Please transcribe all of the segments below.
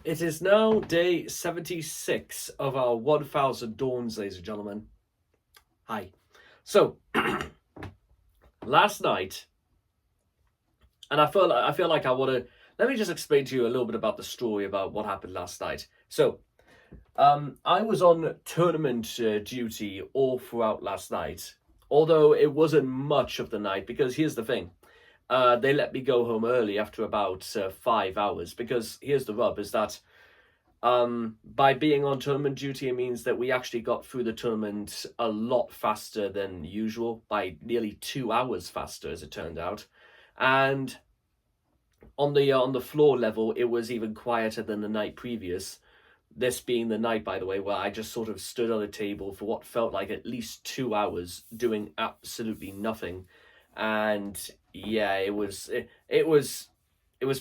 It is now day 76 of our 1000 Dawns, ladies and gentlemen. Hi. So, last night, and I feel like I want to let me just explain to you a little bit about the story about what happened last night. So, I was on tournament duty all throughout last night, although it wasn't much of the night because here's the thing. They let me go home early after about 5 hours because here's the rub is that by being on tournament duty, it means that we actually got through the tournament a lot faster than usual, by nearly 2 hours faster, as it turned out. And on the floor level, it was even quieter than the night previous. This being the night, by the way, where I just sort of stood on a table for what felt like at least 2 hours, doing absolutely nothing. And yeah, it was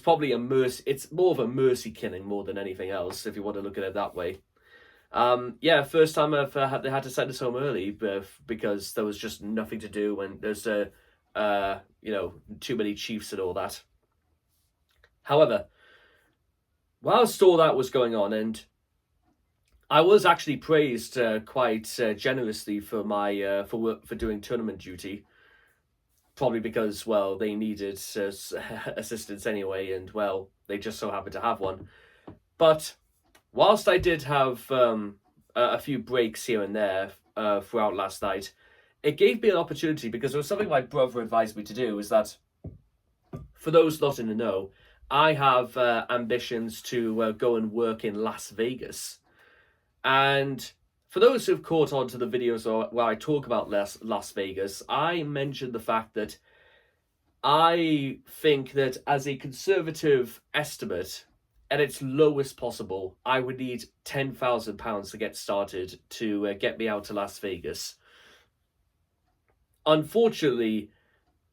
probably a mercy. It's more of a mercy killing more than anything else, if you want to look at it that way. Yeah, first time they had to send us home early, because there was just nothing to do, and there's too many chiefs and all that. However, whilst all that was going on, and I was actually praised quite generously for my for doing tournament duty, probably because, well, they needed assistance anyway, and, well, they just so happened to have one. But whilst I did have a few breaks here and there throughout last night, it gave me an opportunity, because it was something my brother advised me to do, is that, for those not in the know, I have ambitions to go and work in Las Vegas. And for those who've caught on to the videos where I talk about Las Vegas, I mentioned the fact that I think that, as a conservative estimate, at its lowest possible, I would need £10,000 to get started to get me out to Las Vegas. Unfortunately,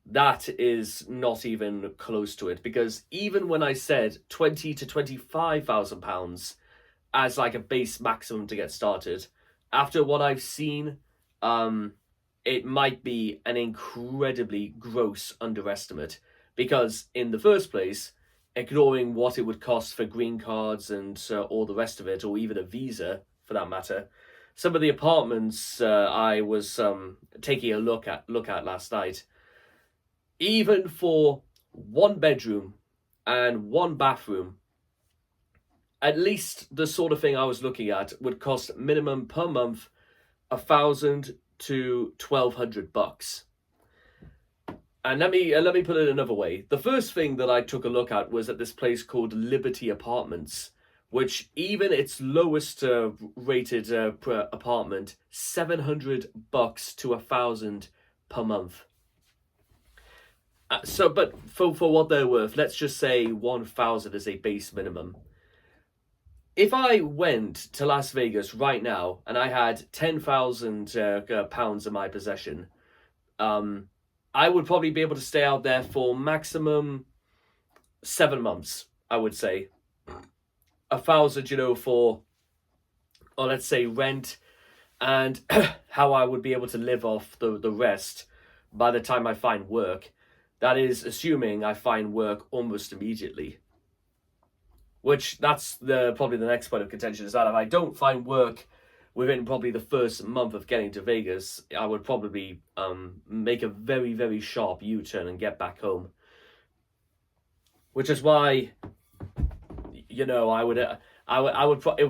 that is not even close to it, because even when I said £20,000 to £25,000 as like a base maximum to get started, after what I've seen, it might be an incredibly gross underestimate, because in the first place, ignoring what it would cost for green cards and all the rest of it, or even a visa for that matter, some of the apartments I was taking a look at last night, even for one bedroom and one bathroom, at least the sort of thing I was looking at would cost minimum per month 1,000 to $1,200. And let me put it another way. The first thing that I took a look at was at this place called Liberty Apartments, which, even its lowest rated per apartment, $700 to 1,000 per month. But for what they're worth, let's just say 1,000 is a base minimum. If I went to Las Vegas right now and I had £10,000 in my possession, I would probably be able to stay out there for maximum 7 months, I would say. 1,000, for, or let's say, rent, and how I would be able to live off the rest by the time I find work. That is assuming I find work almost immediately. Which, that's probably the next point of contention, is that if I don't find work within probably the first month of getting to Vegas, I would probably make a very, very sharp U-turn and get back home. Which is why, I would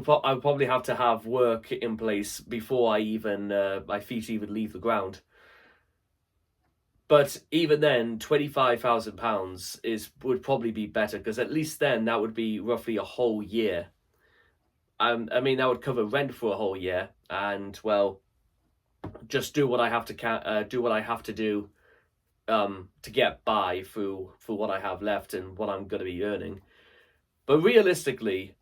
probably have to have work in place before my feet even leave the ground. But even then, £25,000 would probably be better, because at least then that would be roughly a whole year. I mean, that would cover rent for a whole year, and, well, just do what I have to do to get by for what I have left and what I'm going to be earning. But realistically,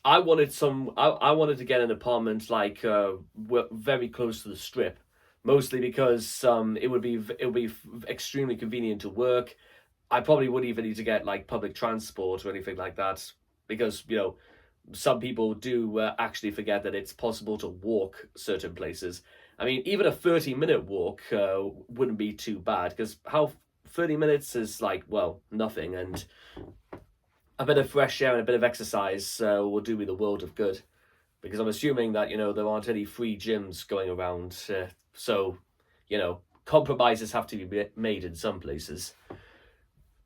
I wanted to get an apartment like very close to the Strip, mostly because it would be extremely convenient to work. I probably wouldn't even need to get like public transport or anything like that, because some people do actually forget that it's possible to walk certain places. I mean, even a 30-minute walk wouldn't be too bad, because 30 minutes is like, well, nothing. And a bit of fresh air and a bit of exercise will do me the world of good. Because I'm assuming that, there aren't any free gyms going around. So, compromises have to be made in some places.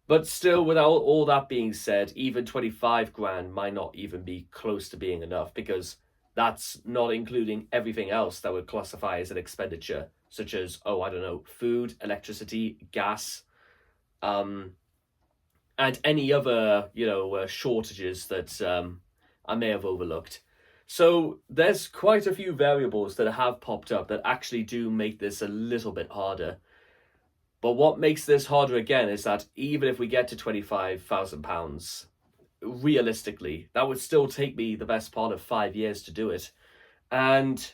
But still, without all that being said, even 25 grand might not even be close to being enough, because that's not including everything else that would classify as an expenditure, such as, oh, I don't know, food, electricity, gas, and any other, shortages that I may have overlooked. So there's quite a few variables that have popped up that actually do make this a little bit harder. But what makes this harder again is that even if we get to £25,000, realistically, that would still take me the best part of 5 years to do it. And,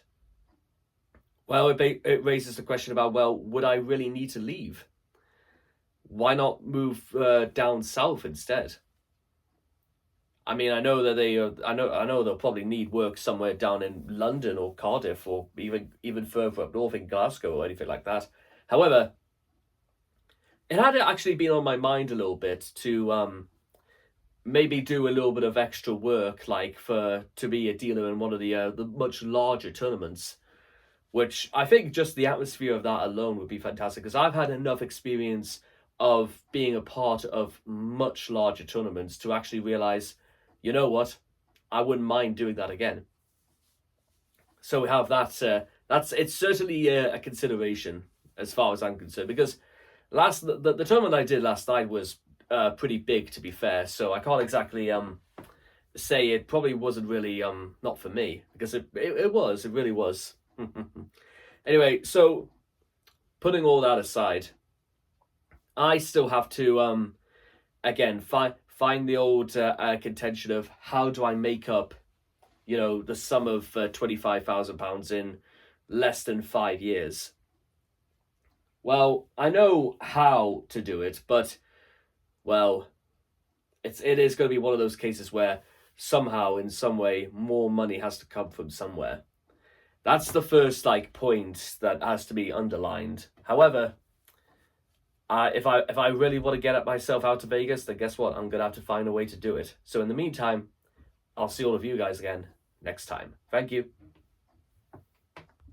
well, it raises the question about, well, would I really need to leave? Why not move down south instead? I mean, I know that I know they'll probably need work somewhere down in London or Cardiff, or even further up north in Glasgow or anything like that. However, it had actually been on my mind a little bit to maybe do a little bit of extra work, like to be a dealer in one of the much larger tournaments, which I think just the atmosphere of that alone would be fantastic, because I've had enough experience of being a part of much larger tournaments to actually realize, you know what, I wouldn't mind doing that again. So we have that. It's certainly a consideration as far as I'm concerned, because the tournament I did last night was pretty big, to be fair. So I can't exactly say it probably wasn't really not for me, because it really was. Anyway, so putting all that aside, I still have to again find the old contention of how do I make up, the sum of £25,000 in less than 5 years. Well, I know how to do it, but, well, it is going to be one of those cases where somehow, in some way, more money has to come from somewhere. That's the first point that has to be underlined. However, if I really want to get myself out to Vegas, then guess what? I'm going to have to find a way to do it. So in the meantime, I'll see all of you guys again next time. Thank you.